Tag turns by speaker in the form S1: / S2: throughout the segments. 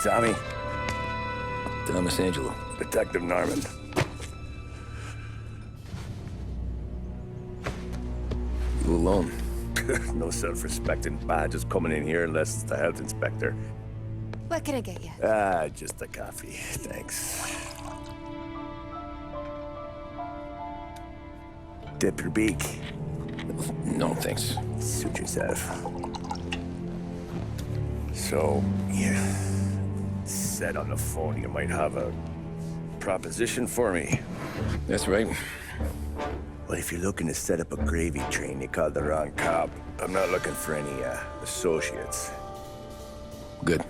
S1: Tommy.
S2: Thomas Angelo.
S1: Detective Norman.
S2: You alone?
S1: No self-respecting badges coming in here unless it's the health inspector.
S3: What can I get you?
S1: Just a coffee, thanks. Dip your beak.
S2: No, thanks.
S1: Suit yourself. So, you said on the phone you might have a proposition for me.
S2: That's right.
S1: Well, if you're looking to set up a gravy train, you called the wrong cop. I'm not looking for any, associates.
S2: Good.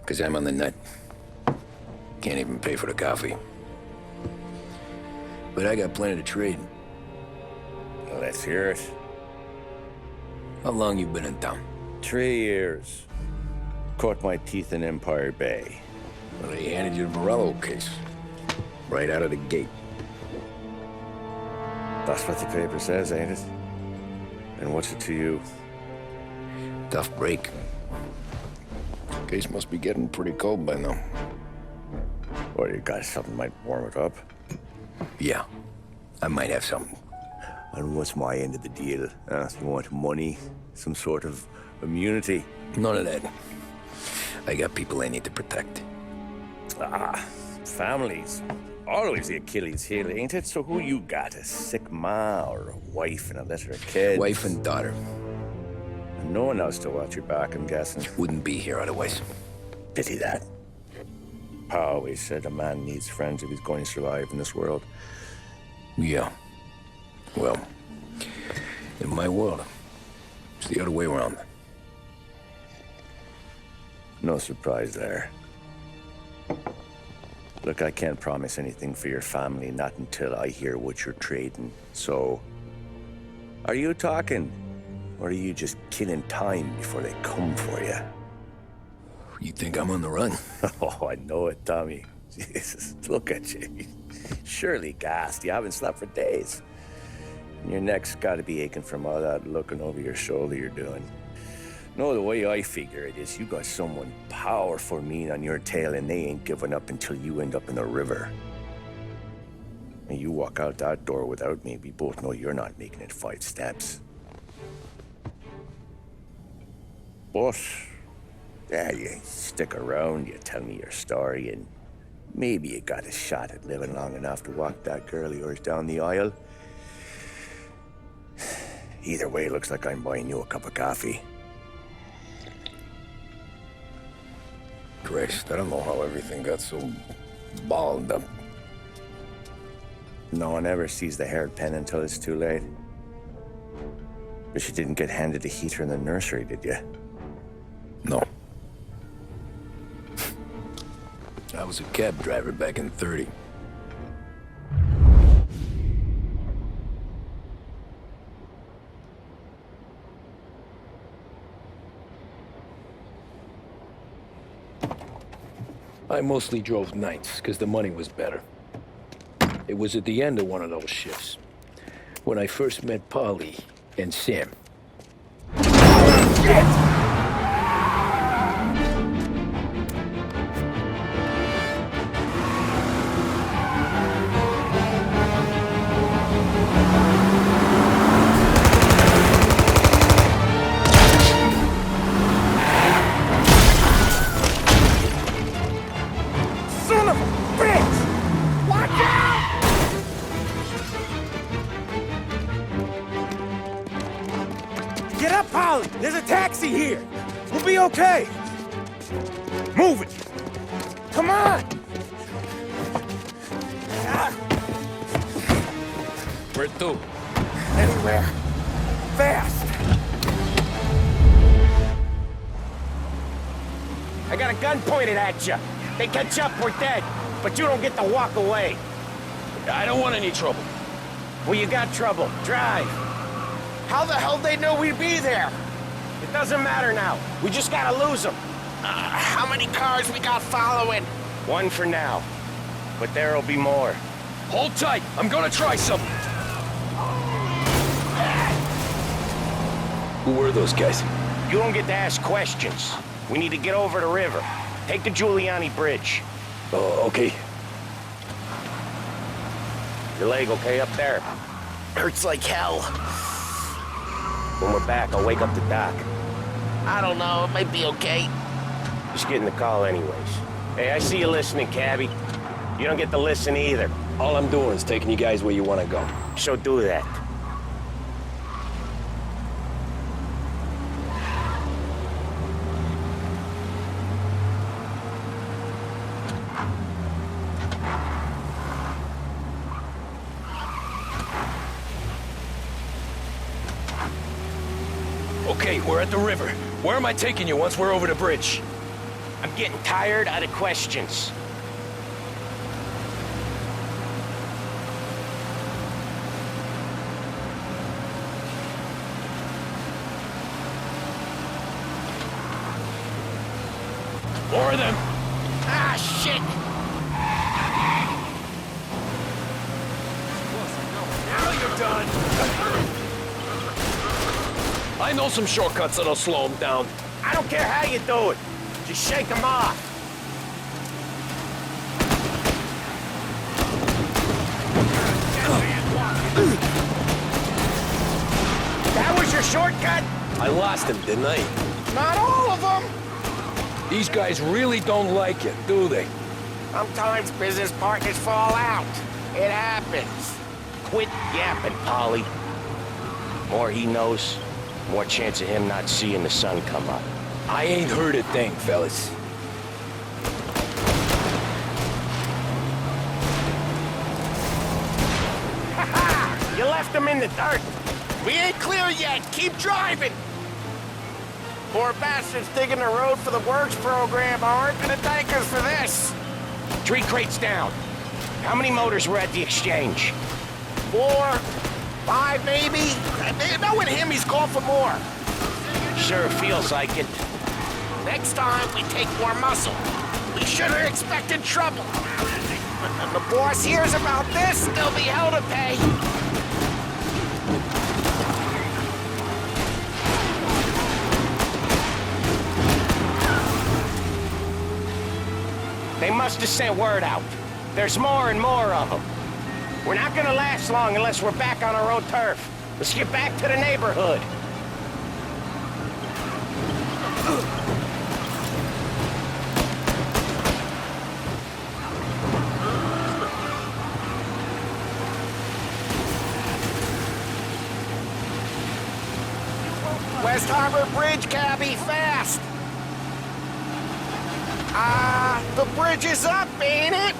S2: Because I'm on the nut. Can't even pay for the coffee. But I got plenty to trade.
S1: Let's hear it.
S2: How long you been in town?
S1: 3 years. Caught my teeth in Empire Bay.
S2: Well, they handed you the Morello case. Right out of the gate.
S1: That's what the paper says, ain't it? And what's it to you?
S2: Tough break. Case must be getting pretty cold by now.
S1: Or you got something might warm it up?
S2: Yeah, I might have something.
S1: And what's my end of the deal? You want money? Some sort of immunity?
S2: None of that. I got people I need to protect.
S1: Families. Always the Achilles heel, ain't it? So who you got? A sick ma or a wife and a litter of kids?
S2: Wife and daughter.
S1: And no one else to watch your back, I'm guessing.
S2: Wouldn't be here otherwise.
S1: Pity that. Pa always said a man needs friends if he's going to survive in this world.
S2: Yeah. Well, in my world, it's the other way around.
S1: No surprise there. Look, I can't promise anything for your family, not until I hear what you're trading. So, are you talking? Or are you just killing time before they come for you?
S2: You think I'm on the run?
S1: Oh, I know it, Tommy. Jesus, look at you. Surely gassed. You haven't slept for days. And your neck's got to be aching from all that looking over your shoulder you're doing. No, the way I figure it is you got someone powerful mean on your tail and they ain't giving up until you end up in the river. And you walk out that door without me, we both know you're not making it 5 steps. But, yeah, you stick around, you tell me your story, and maybe you got a shot at living long enough to walk that girl of yours down the aisle. Either way, it looks like I'm buying you a cup of coffee.
S2: Christ, I don't know how everything got so balled up.
S1: No one ever sees the hairpin until it's too late. But you didn't get handed a heater in the nursery, did you?
S2: No. I was a cab driver back in '30. I mostly drove nights, because the money was better. It was at the end of one of those shifts, when I first met Paulie and Sam. Shit!
S4: Get up, Paulie! There's a taxi here! We'll be okay! Move it! Come on!
S2: Where to?
S4: Anywhere. Fast! I got a gun pointed at you. They catch up, we're dead. But you don't get to walk away.
S2: I don't want any trouble.
S4: Well, you got trouble. Drive. How the hell they know we'd be there? It doesn't matter now. We just gotta lose them.
S5: How many cars we got following?
S4: One for now. But there'll be more.
S2: Hold tight. I'm gonna try something. Who were those guys?
S4: You don't get to ask questions. We need to get over the river. Take the Giuliani Bridge.
S2: Oh, okay.
S4: Your leg okay up there?
S5: Hurts like hell.
S4: When we're back, I'll wake up the doc.
S5: I don't know, it might be okay.
S4: Just getting the call anyways. Hey, I see you listening, cabbie. You don't get to listen either.
S2: All I'm doing is taking you guys where you want to go.
S4: So do that.
S2: Okay, we're at the river. Where am I taking you once we're over the bridge?
S4: I'm getting tired of the questions.
S2: More of them.
S5: Ah, shit!
S2: Now you're done. I know some shortcuts that'll slow them down.
S4: I don't care how you do it. Just shake them off. That was your shortcut?
S2: I lost him, didn't I?
S4: Not all of them.
S2: These guys really don't like it, do they?
S4: Sometimes business partners fall out. It happens. Quit yapping, Paulie. More he knows, more chance of him not seeing the sun come up.
S2: I ain't heard a thing, fellas.
S4: You left him in the dirt.
S5: We ain't clear yet, keep driving! Poor bastards digging the road for the works program aren't gonna thank us for this.
S4: 3 crates down. How many motors were at the exchange?
S5: 4, 5 maybe? Knowing him, he's called for more.
S4: Sure feels like it.
S5: Next time, we take more muscle. We should have expected trouble. When the boss hears about this, there'll be hell to pay.
S4: They must have sent word out. There's more and more of them. We're not gonna last long unless we're back on our own turf. Let's get back to the neighborhood.
S5: West Harbor Bridge, cabbie, fast! The bridge is up, ain't it?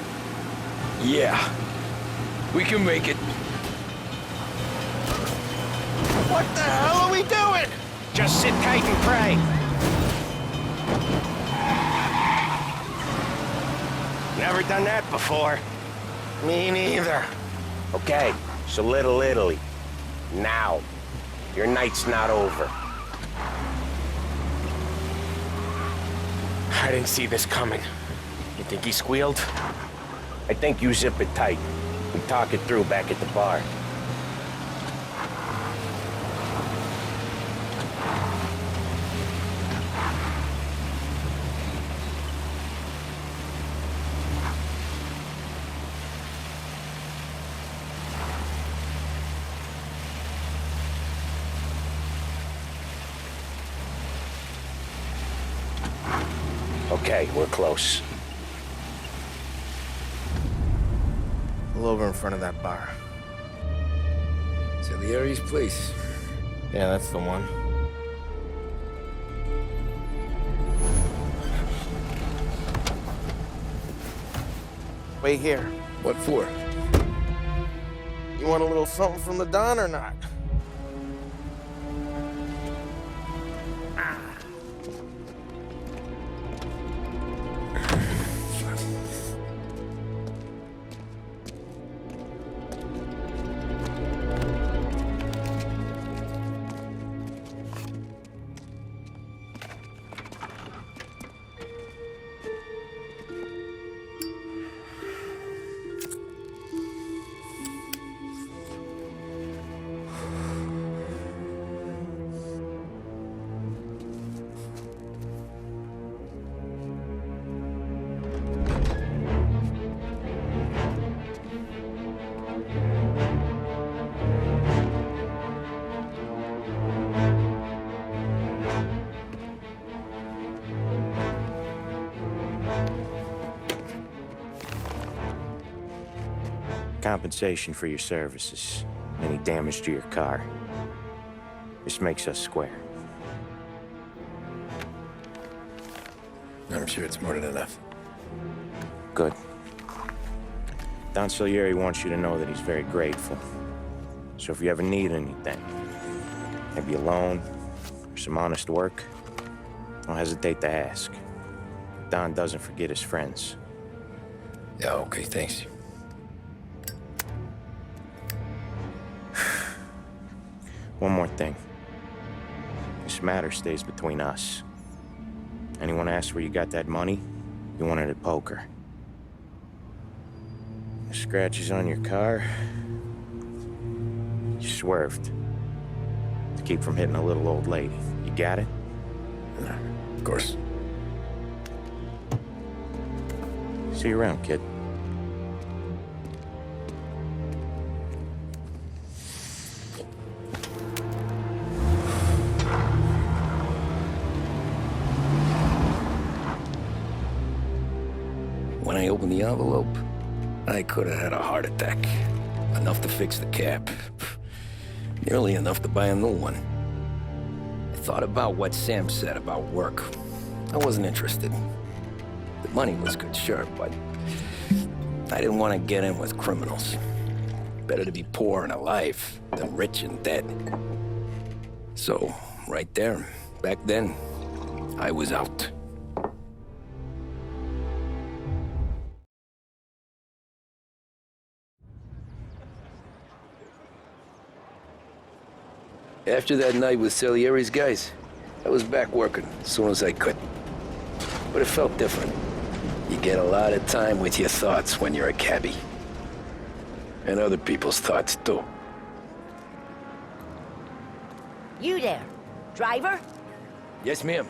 S2: Yeah. We can make it.
S5: What the hell are we doing?
S4: Just sit tight and pray. Never done that before.
S5: Me neither.
S4: Okay, so Little Italy. Now. Your night's not over.
S5: I didn't see this coming. You think he squealed?
S4: I think you zip it tight. We talk it through back at the bar. Okay, we're close.
S5: Pull over in front of that bar.
S2: Salieri's place.
S5: Yeah, that's the one. Wait here.
S2: What for?
S5: You want a little something from the Don or not?
S4: compensation for your services, any damage to your car. This makes us square.
S2: I'm sure it's more than enough.
S4: Good. Don Salieri wants you to know that he's very grateful. So if you ever need anything, maybe a loan or some honest work, don't hesitate to ask. Don doesn't forget his friends.
S2: Yeah, okay, thanks.
S4: One more thing. This matter stays between us. Anyone asks where you got that money, you won it at poker. The scratches on your car, you swerved to keep from hitting a little old lady. You got it?
S2: Of course.
S4: See you around, kid.
S2: When I opened the envelope, I could have had a heart attack. Enough to fix the cap. Nearly enough to buy a new one. I thought about what Sam said about work. I wasn't interested. The money was good, sure, but I didn't want to get in with criminals. Better to be poor and alive than rich and dead. So, right there, back then, I was out. After that night with Salieri's guys, I was back working as soon as I could. But it felt different. You get a lot of time with your thoughts when you're a cabbie. And other people's thoughts, too.
S6: You there, driver?
S2: Yes, ma'am.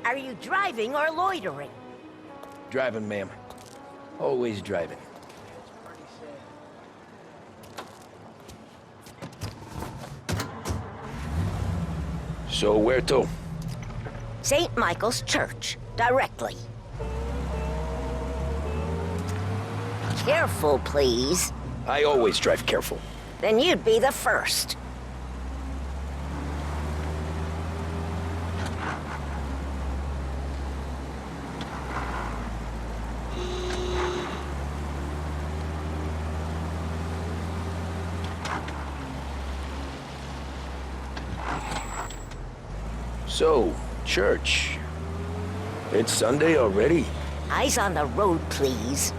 S6: Are you driving or loitering?
S2: Driving, ma'am. Always driving. So where to?
S6: St. Michael's Church, directly. Careful, please.
S2: I always drive careful.
S6: Then you'd be the first.
S2: So, church. It's Sunday already?
S6: Eyes on the road, please.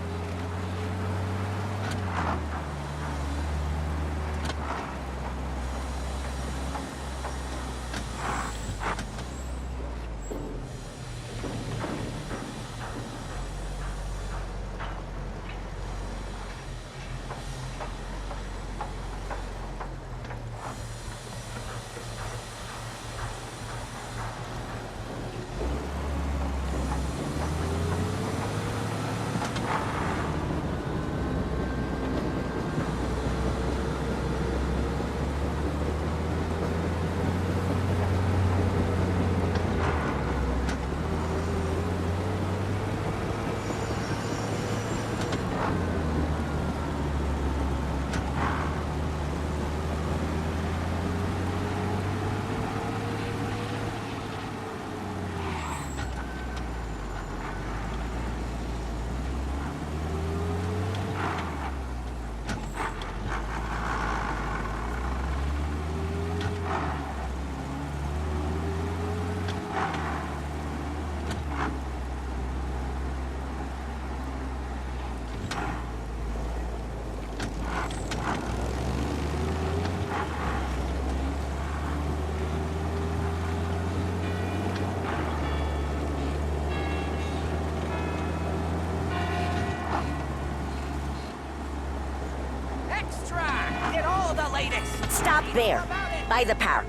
S6: Stop there, by the park.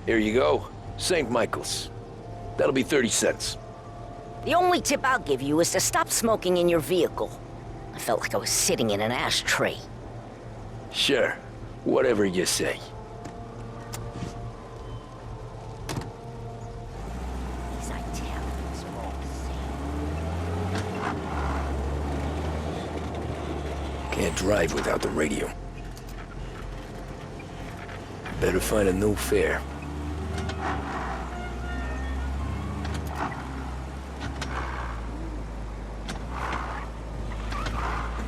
S2: Here you go. St. Michael's. That'll be 30 cents.
S6: The only tip I'll give you is to stop smoking in your vehicle. I felt like I was sitting in an ashtray.
S2: Sure. Whatever you say. drive without the radio. Better find a new fare.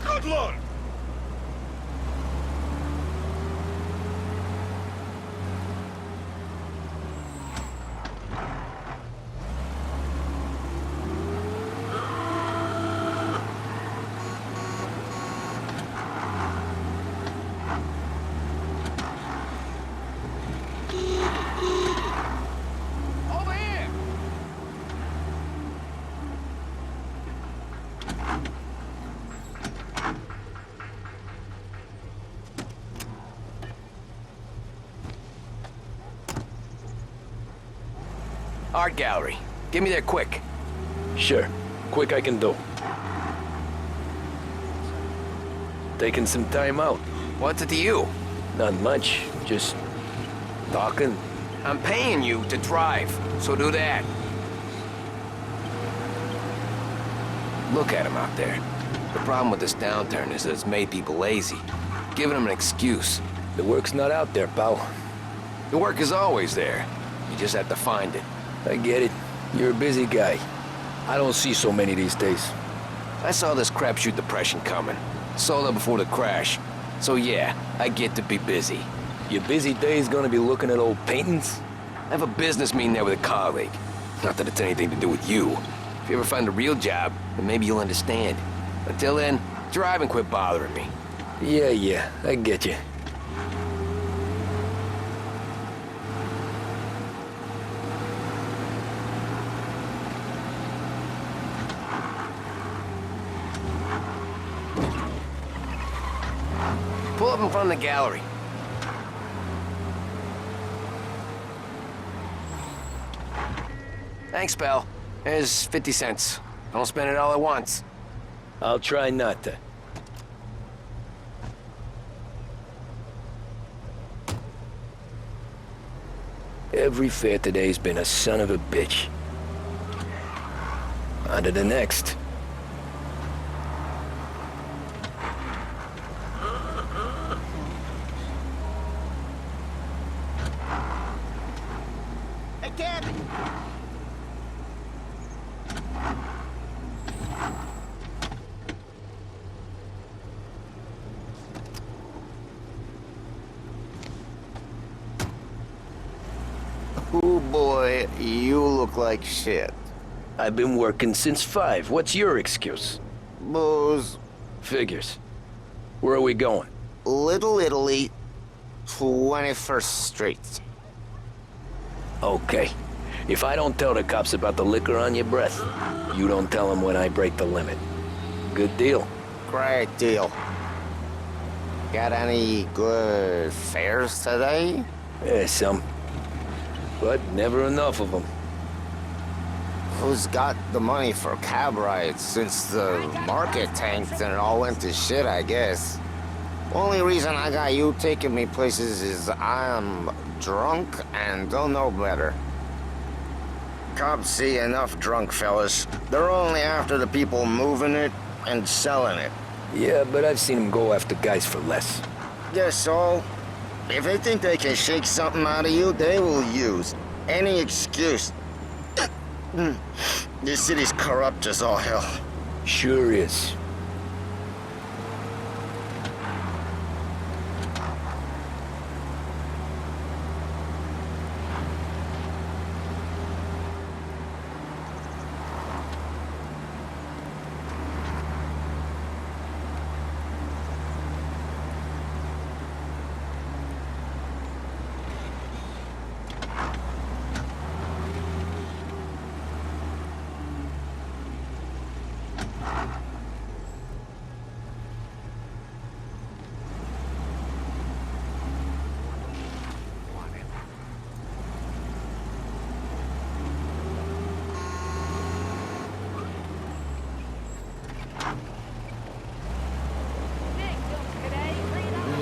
S5: Good Lord! Over here!
S4: Art gallery. Get me there quick.
S2: Sure. Quick I can do. Taking some time out.
S4: What's it to you?
S2: Not much. Just talking.
S4: I'm paying you to drive, so do that. Look at him out there. The problem with this downturn is that it's made people lazy, giving them an excuse.
S2: The work's not out there, pal.
S4: The work is always there. You just have to find it.
S2: I get it. You're a busy guy. I don't see so many these days.
S4: I saw this crapshoot depression coming. Sold it before the crash. So yeah, I get to be busy.
S2: Your busy day's gonna be looking at old paintings?
S4: I have a business meeting there with a colleague. Not that it's anything to do with you. If you ever find a real job, then maybe you'll understand. Until then, drive and quit bothering me.
S2: Yeah, I get you.
S4: Pull up in front of the gallery. Thanks, pal. There's 50 cents. Don't spend it all at once.
S2: I'll try not to. Every fare today's been a son of a bitch. On to the next.
S5: Hey, kid!
S7: Oh boy, you look like shit.
S2: I've been working since 5. What's your excuse?
S7: Booze,
S2: Figures. Where are we going?
S7: Little Italy, 21st Street.
S2: Okay. If I don't tell the cops about the liquor on your breath, you don't tell them when I break the limit. Good deal.
S7: Great deal. Got any good fares today?
S2: Yeah, some. But never enough of them.
S7: Who's got the money for cab rides since the market tanked and it all went to shit, I guess? Only reason I got you taking me places is I'm drunk and don't know better. Cops see enough drunk fellas. They're only after the people moving it and selling it.
S2: Yeah, but I've seen them go after guys for less.
S7: Guess so. If they think they can shake something out of you, they will use any excuse. This city's corrupt as all hell.
S2: Sure is.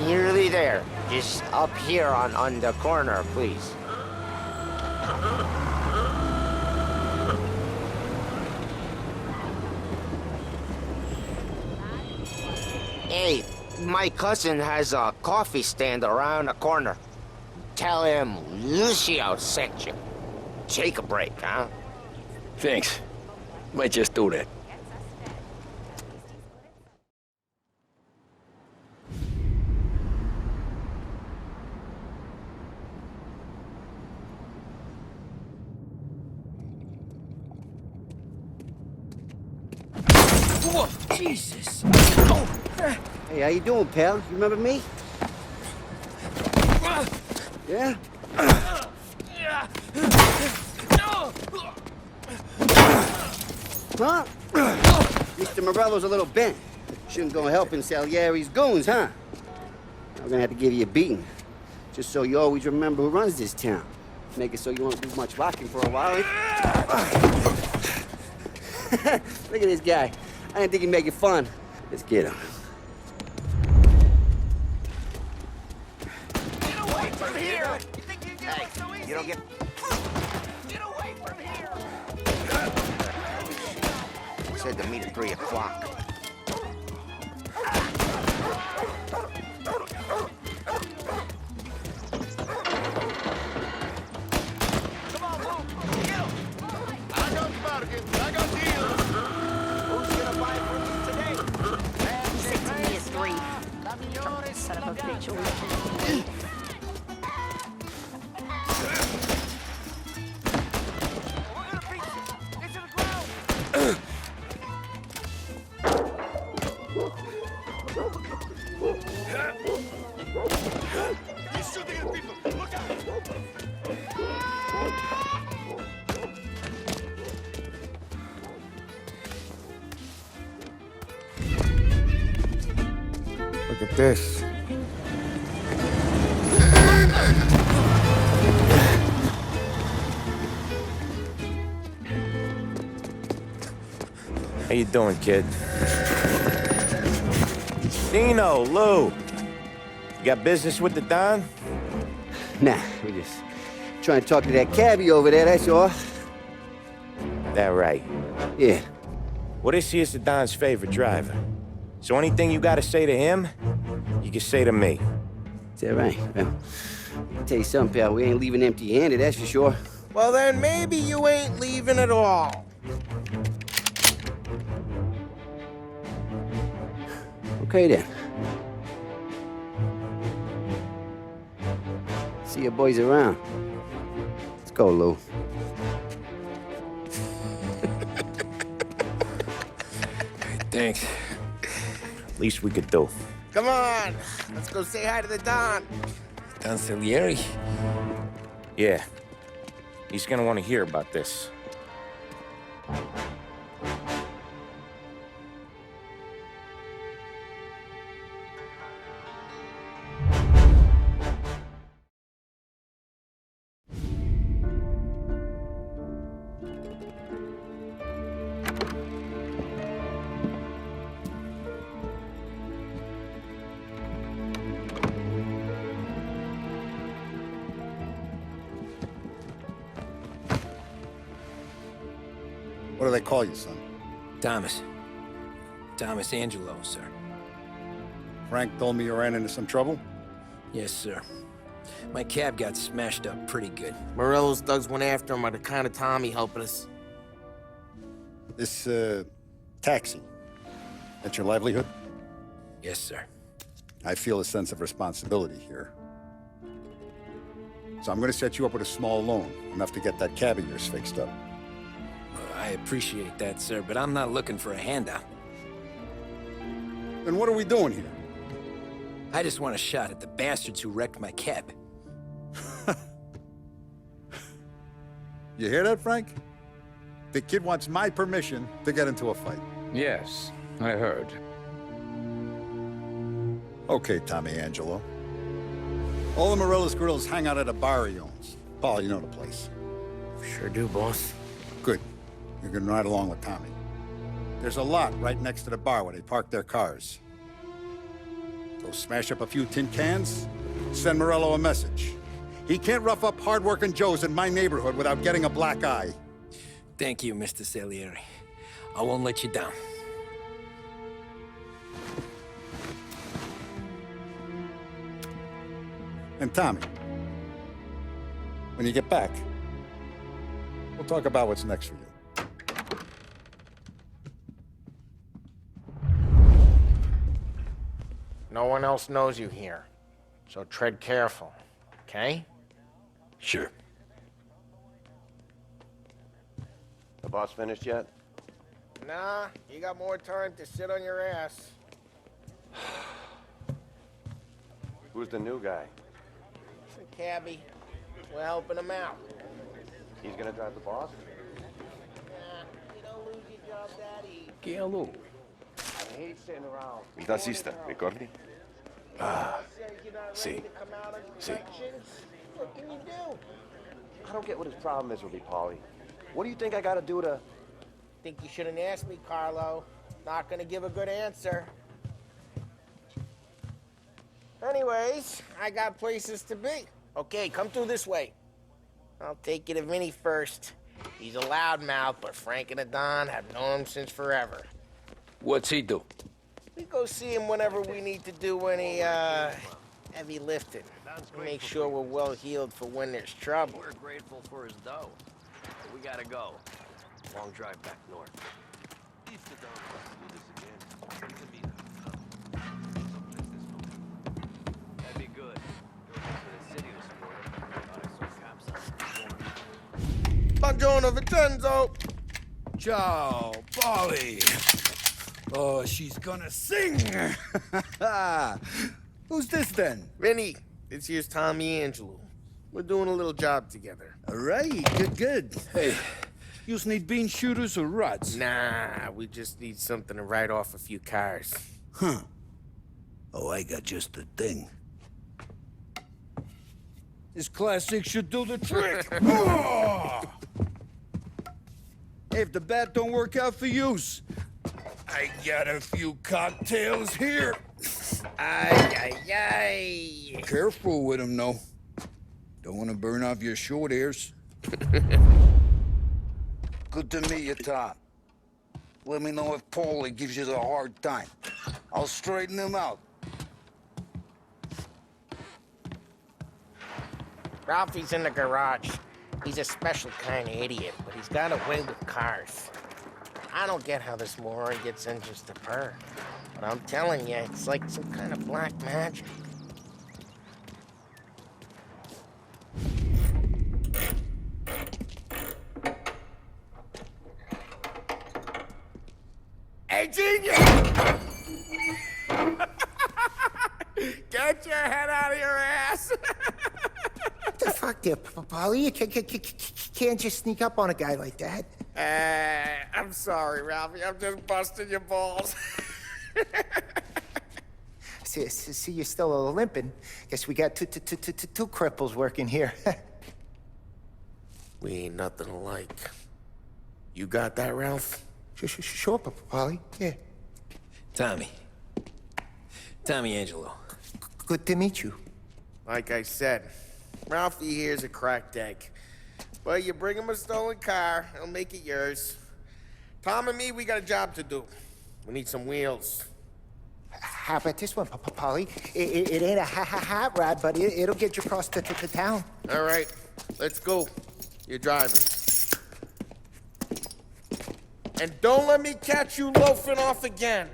S7: Nearly there. Just up here on the corner, please. Hey, my cousin has a coffee stand around the corner. Tell him Lucio sent you. Take a break, huh?
S2: Thanks. Might just do that.
S8: Whoa, Jesus!
S9: Hey, how you doing, pal? You remember me? Yeah? Huh? Mr. Morello's a little bent. Shouldn't go helping Salieri's goons, huh? I'm gonna have to give you a beating. Just so you always remember who runs this town. Make it so you won't do much rocking for a while. Look at this guy. I didn't think he'd make it fun. Let's get him.
S5: Get away from here! You think you can get away so easy?
S7: You don't get...
S5: Get away from here!
S7: Said to meet at 3 o'clock.
S5: Come on, Luke! Get him! I got Spartacus. I got deals. Who's gonna buy from me today?
S6: He said to me at 3. Son of a bitch.
S5: We're gonna beat you! Into the ground! He's shooting at people! Look out!
S1: Look at this. How you doing, kid? Dino, Lou. You got business with the Don?
S9: Nah, we just trying to talk to that cabbie over there, that's all.
S1: That right.
S9: Yeah.
S1: Well, this here's the Don's favorite driver. So anything you gotta say to him, you can say to me.
S9: Is that right? Well, I'll tell you something, pal. We ain't leaving empty-handed, that's for sure.
S5: Well, then maybe you ain't leaving at all.
S9: Okay, then. See your boys around. Let's go, Lou.
S2: Thanks.
S1: Least we could do.
S5: Come on, let's go say hi to the Don.
S2: Don Salieri?
S1: Yeah. He's gonna want to hear about this.
S10: What do they call you, son?
S2: Thomas. Thomas Angelo, sir.
S10: Frank told me you ran into some trouble?
S2: Yes, sir. My cab got smashed up pretty good.
S5: Morello's thugs went after him on account of Tommy helping us.
S10: This, taxi, that's your livelihood?
S2: Yes, sir.
S10: I feel a sense of responsibility here. So I'm gonna set you up with a small loan, enough to get that cab of yours fixed up.
S2: I appreciate that, sir, but I'm not looking for a handout.
S10: Then what are we doing here?
S2: I just want a shot at the bastards who wrecked my cab.
S10: You hear that, Frank? The kid wants my permission to get into a fight.
S11: Yes, I heard.
S10: Okay, Tommy Angelo. All the Morello's girls hang out at a bar he owns. Paul, you know the place.
S7: Sure do, boss.
S10: Good. You can ride along with Tommy. There's a lot right next to the bar where they park their cars. Go smash up a few tin cans, send Morello a message. He can't rough up hard-working Joes in my neighborhood without getting a black eye.
S2: Thank you, Mr. Salieri. I won't let you down.
S10: And Tommy, when you get back, we'll talk about what's next for you.
S5: No one else knows you here, so tread careful, okay?
S2: Sure.
S1: The boss finished yet?
S5: Nah, you got more time to sit on your ass.
S1: Who's the new guy?
S5: It's a cabbie. We're helping him out.
S1: He's gonna drive the boss?
S5: Nah, you don't lose your job that easy.
S2: Hello.
S1: I hate sitting around.
S8: Il tassista, ricordi?
S2: Sì. Sì.
S5: What can you do?
S1: I don't get what his problem is with me, Paulie. What do you think I gotta do to...
S5: Think you shouldn't ask me, Carlo. Not gonna give a good answer. Anyways, I got places to be. Okay, come through this way. I'll take you to Vinny first. He's a loudmouth, but Frank and the Don have known him since forever.
S2: What's he do?
S5: We go see him whenever we need to do any, heavy lifting. Make sure we're well healed for when there's trouble.
S2: We're grateful for his dough. But we gotta go. Long drive back north. That'd be good.
S5: Buongiorno, Vincenzo!
S12: Ciao, Paulie. Oh, she's gonna sing. Who's this then?
S5: Vinny, this here's Tommy Angelo. We're doing a little job together.
S12: All right, good. Hey, you need bean shooters or rods?
S5: Nah, we just need something to write off a few cars.
S12: Huh. Oh, I got just the thing. This classic should do the trick. Oh! Hey, if the bat don't work out for yous, I got a few cocktails here.
S5: Ay.
S12: Careful with them, though. Don't want to burn off your short hairs. Good to meet you, Tom. Let me know if Paulie gives you the hard time. I'll straighten him out.
S5: Ralphie's in the garage. He's a special kind of idiot, but he's got a way with cars. I don't get how this moron gets in just a purr. But I'm telling you, it's like some kind of black magic. Hey, genius! Get your head out of your ass!
S13: What the fuck there, Paulie? You can't just sneak up on a guy like that.
S5: I'm sorry, Ralphie. I'm just busting your balls.
S13: See, you're still limping. Guess we got two cripples working here.
S5: We ain't nothing alike. You got that, Ralph?
S13: Sure, Paulie. Yeah.
S2: Tommy Angelo.
S13: Good to meet you.
S5: Like I said, Ralphie here's a cracked egg. But you bring him a stolen car, he'll make it yours. Tom and me, we got a job to do. We need some wheels.
S13: How about this one, Paulie? It ain't a hot rod, but it'll get you across to town.
S5: All right, let's go. You're driving. And don't let me catch you loafing off again.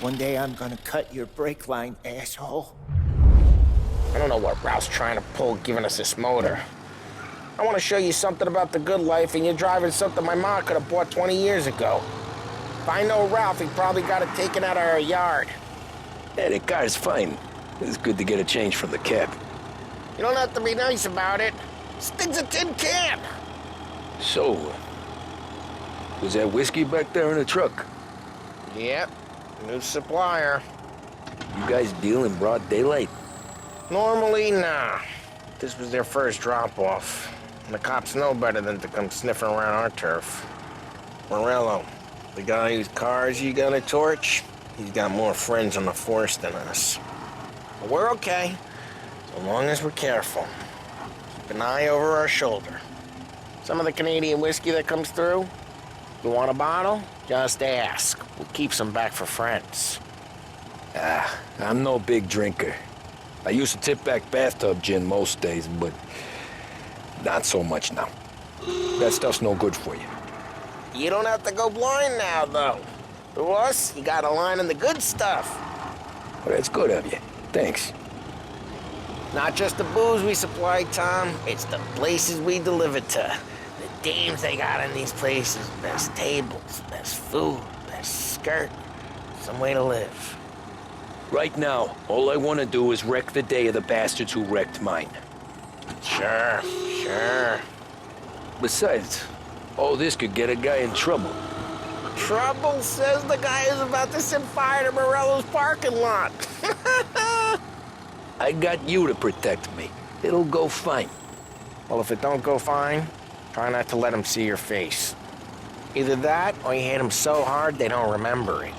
S13: One day I'm gonna cut your brake line, asshole.
S5: I don't know what Ralph's trying to pull giving us this motor. I want to show you something about the good life, and you're driving something my mom could have bought 20 years ago. If I know Ralph, he probably got it taken out of our yard.
S2: Yeah, the car's fine. It's good to get a change from the cab.
S5: You don't have to be nice about it. This thing's a tin can.
S2: So, was that whiskey back there in the truck?
S5: Yep, new supplier.
S2: You guys deal in broad daylight?
S5: Normally, nah. This was their first drop-off. And the cops know better than to come sniffing around our turf. Morello, the guy whose cars you got a torch, he's got more friends on the force than us. But we're okay, so long as we're careful. Keep an eye over our shoulder. Some of the Canadian whiskey that comes through, you want a bottle? Just ask. We'll keep some back for friends.
S2: I'm no big drinker. I used to tip back bathtub gin most days, but not so much now. That stuff's no good for you.
S5: You don't have to go blind now, though. To us, you got a line in the good stuff.
S2: Well, that's good of you. Thanks.
S5: Not just the booze we supply, Tom. It's the places we deliver to. The dames they got in these places. Best tables, best food, best skirt. Some way to live.
S2: Right now, all I want to do is wreck the day of the bastards who wrecked mine.
S5: Sure.
S2: Besides, all this could get a guy in trouble.
S5: Trouble, says the guy who's about to set fire to Morello's parking lot.
S2: I got you to protect me. It'll go fine.
S5: Well, if it don't go fine, try not to let them see your face. Either that, or you hit them so hard they don't remember it.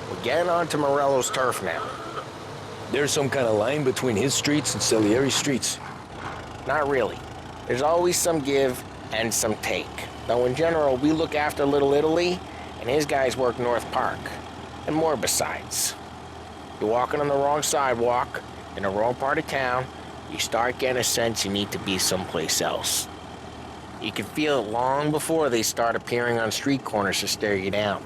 S5: We're getting onto Morello's turf now.
S2: There's some kind of line between his streets and Salieri's streets.
S5: Not really. There's always some give and some take. Though in general, we look after Little Italy, and his guys work North Park. And more besides. You're walking on the wrong sidewalk, in the wrong part of town, you start getting a sense you need to be someplace else. You can feel it long before they start appearing on street corners to stare you down.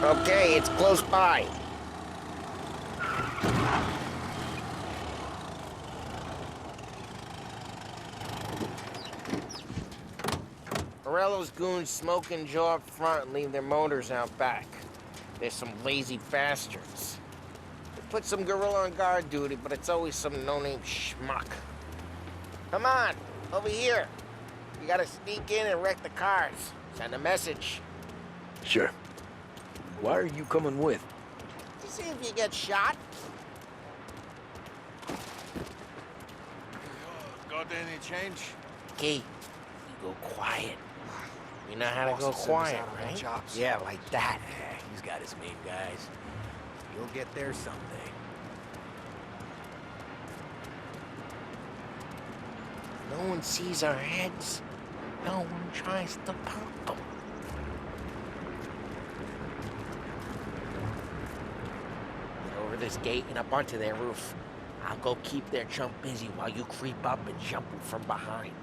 S5: Okay, it's close by. Morello's goons smoke and jaw up front and leave their motors out back. They're some lazy bastards. They put some gorilla on guard duty, but it's always some no-name schmuck. Come on, over here. You gotta sneak in and wreck the cars. Send a message.
S2: Sure. Why are you coming with?
S5: To see if you get shot.
S8: Got any change?
S5: Key, you go quiet. You know how to go quiet, right?
S1: Yeah, like that. He's got his main guys. You'll get there someday.
S5: No one sees our heads. No one tries to pop them. Get over this gate and up onto their roof. I'll go keep their chump busy while you creep up and jump him from behind.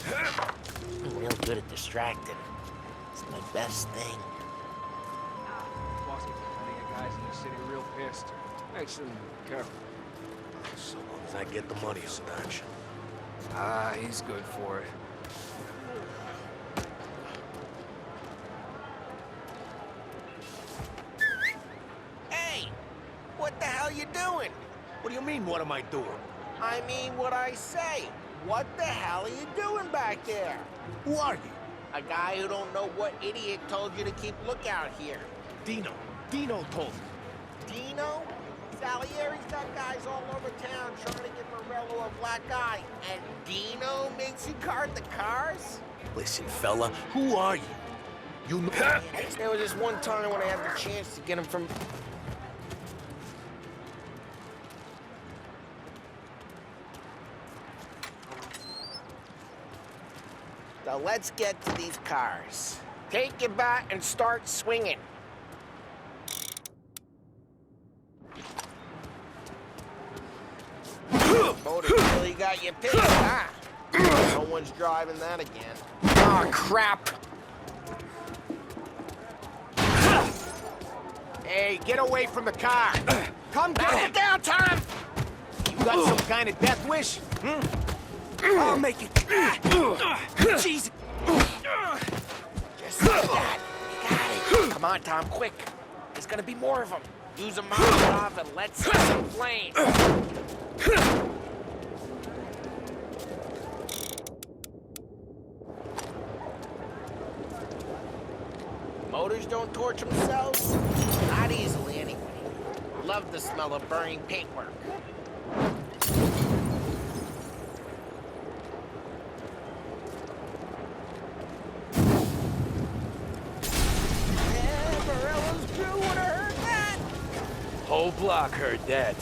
S5: I'm real good at distracting. It's my best thing.
S11: Boss gets plenty of guys in the city real pissed. Makes them careful.
S1: So long as I get the money on Dutch.
S11: Ah, he's good for it.
S5: Hey! What the hell you doing?
S1: What do you mean, what am I doing?
S5: I mean what I say. What the hell are you doing back there?
S1: Who are you?
S5: A guy who don't know what idiot told you to keep lookout here.
S1: Dino. Dino told me.
S5: Dino? Salieri's got guys all over town trying to give Morello a black eye. And Dino makes you guard the cars?
S1: Listen, fella, who are you? You know...
S5: There was this one time when I had the chance to get him from... So let's get to these cars. Take your bat and start swinging. Motor really got you pissed, huh? No one's driving that again. Oh, crap!
S8: Hey, get away from the car!
S5: Come down, Tom!
S8: You got some kind of death wish?
S1: I'll make it. Jesus.
S5: Just like that. You got it. Come on, Tom, quick. There's gonna be more of them. Use a Molotov and let's set some flames. motors don't torch themselves? Not easily, anyway. Love the smell of burning paintwork. Yeah, Morello's crew would have heard that.
S2: Whole block heard that.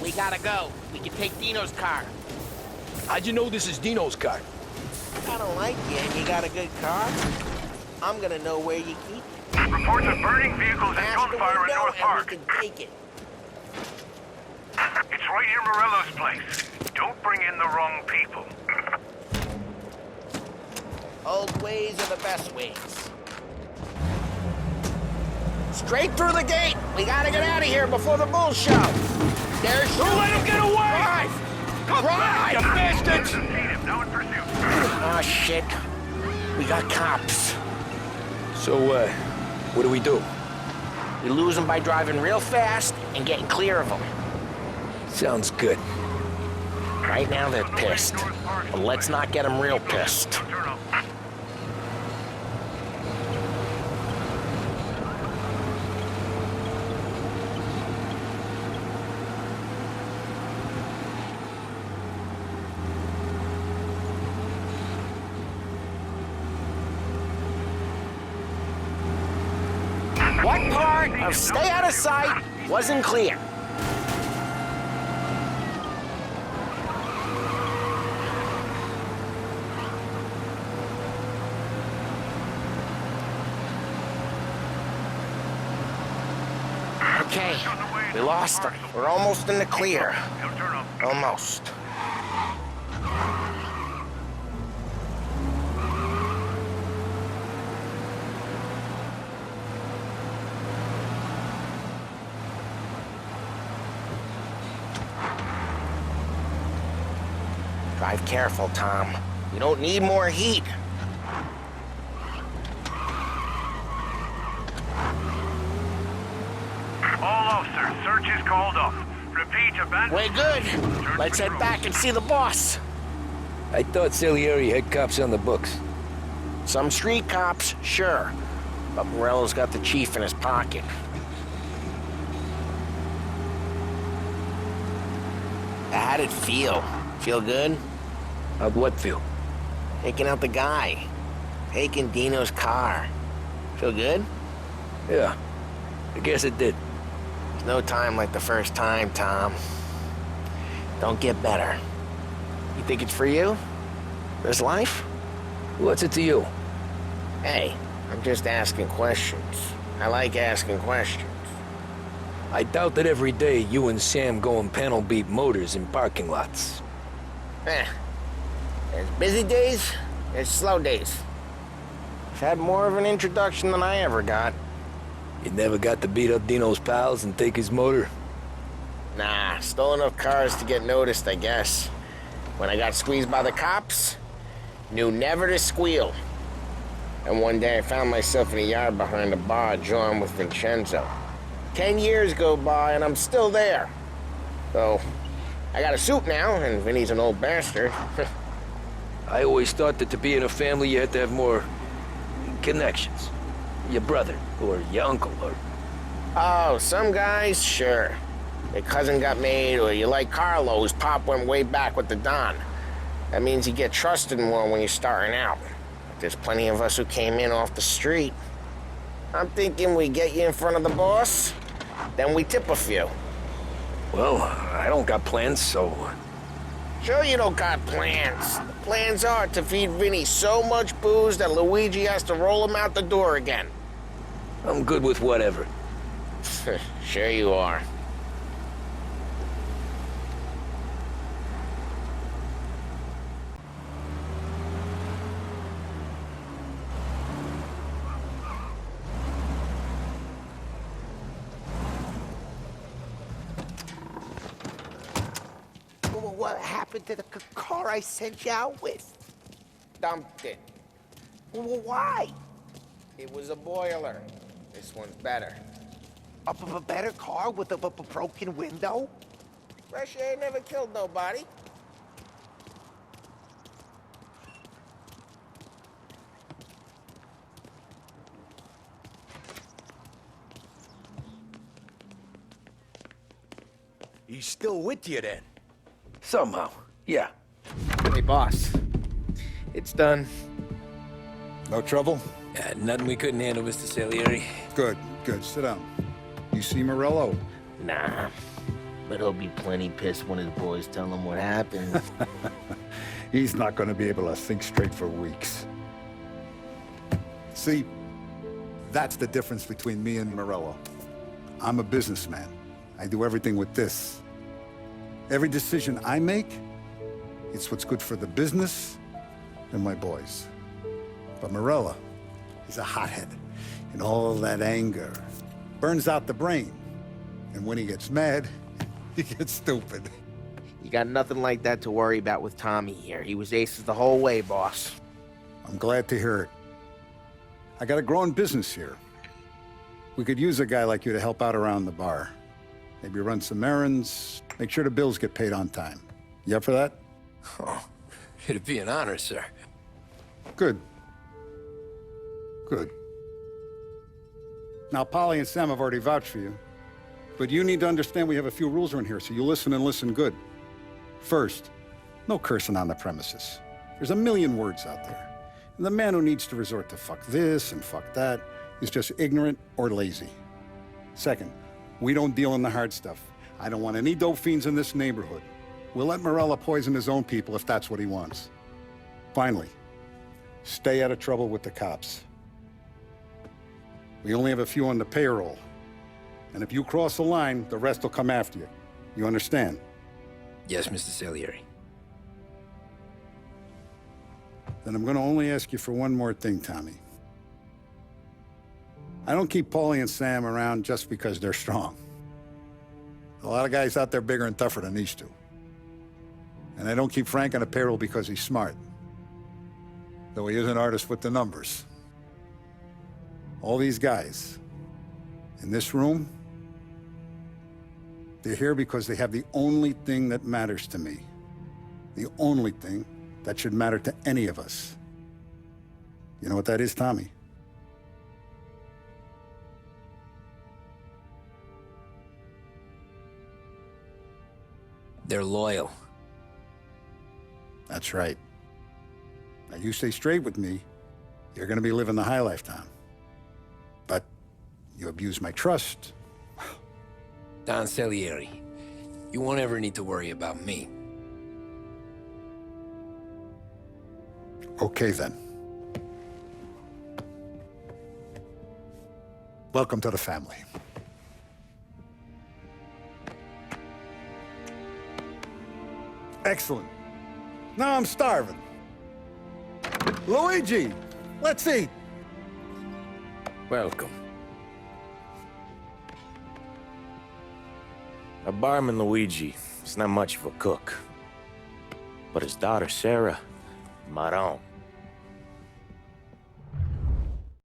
S5: We gotta go. We can take Dino's car.
S2: How'd you know this is Dino's car?
S5: I don't like you, and you got a good car. I'm gonna know where you keep it.
S14: Reports of burning vehicles and gunfire in North Park.
S5: We can take it.
S14: It's right near Morello's place. Don't bring in the wrong people.
S5: Old ways are the best ways. Straight through the gate. We gotta get out of here before the bulls show. There's
S2: Don't let him get away!
S5: Drive! Drive!
S2: You bastards!
S14: Now in pursuit.
S5: Oh, shit. We got cops.
S2: So, what do we do?
S5: We lose them by driving real fast and getting clear of them.
S2: Sounds good.
S5: Right now they're pissed. But let's not get them real pissed. What part of stay out of sight wasn't clear? Okay, we lost them. We're almost in the clear. Almost. Drive careful, Tom. You don't need more heat.
S14: All officers, search is called off. Repeat, abandoned.
S5: We're good. Let's head back and see the boss.
S2: I thought Salieri had cops on the books.
S5: Some street cops, sure. But Morello's got the chief in his pocket. How'd it feel? Feel good?
S2: How'd what feel?
S5: Taking out the guy. Taking Dino's car. Feel good?
S2: Yeah, I guess it did.
S5: There's no time like the first time, Tom. Don't get better. You think it's for you? This life?
S2: What's it to you?
S5: Hey, I'm just asking questions. I like asking questions.
S2: I doubt that every day you and Sam go and panel beat motors in parking lots.
S5: There's busy days, there's slow days. I've had more of an introduction than I ever got.
S2: You never got to beat up Dino's pals and take his motor?
S5: Nah, stole enough cars to get noticed, I guess. When I got squeezed by the cops, knew never to squeal. And one day I found myself in a yard behind a bar drawing with Vincenzo. 10 years go by and I'm still there. So, I got a suit now, and Vinny's an old bastard.
S2: I always thought that to be in a family you had to have more connections. Your brother, or your uncle, or...
S5: Oh, some guys, sure. Your cousin got made, or you like Carlo's pop went way back with the Don. That means you get trusted more when you're starting out. But there's plenty of us who came in off the street. I'm thinking we get you in front of the boss, then we tip a few.
S2: Well, I don't got plans, so...
S5: Sure you don't got plans. The plans are to feed Vinny so much booze that Luigi has to roll him out the door again.
S2: I'm good with whatever.
S5: Sure you are.
S13: What happened to the car I sent you out with?
S5: Dumped it.
S13: Why?
S5: It was a boiler. This one's better.
S13: A better car with a broken window?
S5: Fresh air never killed nobody.
S8: he's still with you then?
S2: Somehow, yeah.
S5: Hey, boss. It's done.
S10: No trouble?
S2: Nothing we couldn't handle, Mr. Salieri.
S10: Good, good. Sit down. You see Morello?
S5: Nah. But he'll be plenty pissed when his boys tell him what happened.
S10: He's not going to be able to think straight for weeks. See, that's the difference between me and Morello. I'm a businessman. I do everything with this. Every decision I make, it's what's good for the business and my boys. But Morello, he's a hothead. And all that anger burns out the brain. And when he gets mad, he gets stupid.
S5: You got nothing like that to worry about with Tommy here. He was aces the whole way, boss.
S10: I'm glad to hear it. I got a growing business here. We could use a guy like you to help out around the bar. Maybe run some errands, make sure the bills get paid on time. You up for that?
S2: Oh, it'd be an honor, sir.
S10: Good. Good. Now, Paulie and Sam have already vouched for you. But you need to understand we have a few rules around here, so you listen and listen good. First, no cursing on the premises. There's a million words out there. And the man who needs to resort to fuck this and fuck that is just ignorant or lazy. Second, we don't deal in the hard stuff. I don't want any dope fiends in this neighborhood. We'll let Morello poison his own people if that's what he wants. Finally, stay out of trouble with the cops. We only have a few on the payroll. And if you cross the line, the rest will come after you. You understand?
S2: Yes, Mr. Salieri.
S10: Then I'm going to only ask you for one more thing, Tommy. I don't keep Paulie and Sam around just because they're strong. A lot of guys out there bigger and tougher than these two. And I don't keep Frank on a payroll because he's smart. Though he is an artist with the numbers. All these guys in this room, they're here because they have the only thing that matters to me. The only thing that should matter to any of us. You know what that is, Tommy?
S2: They're loyal.
S10: That's right. Now, you stay straight with me, you're gonna be living the high life, Tom. But you abuse my trust.
S2: Don Salieri, you won't ever need to worry about me.
S10: Okay, then. Welcome to the family. Excellent. Now I'm starving. Luigi, let's eat.
S1: Welcome. Our barman Luigi is not much of a cook. But his daughter Sarah, Maron.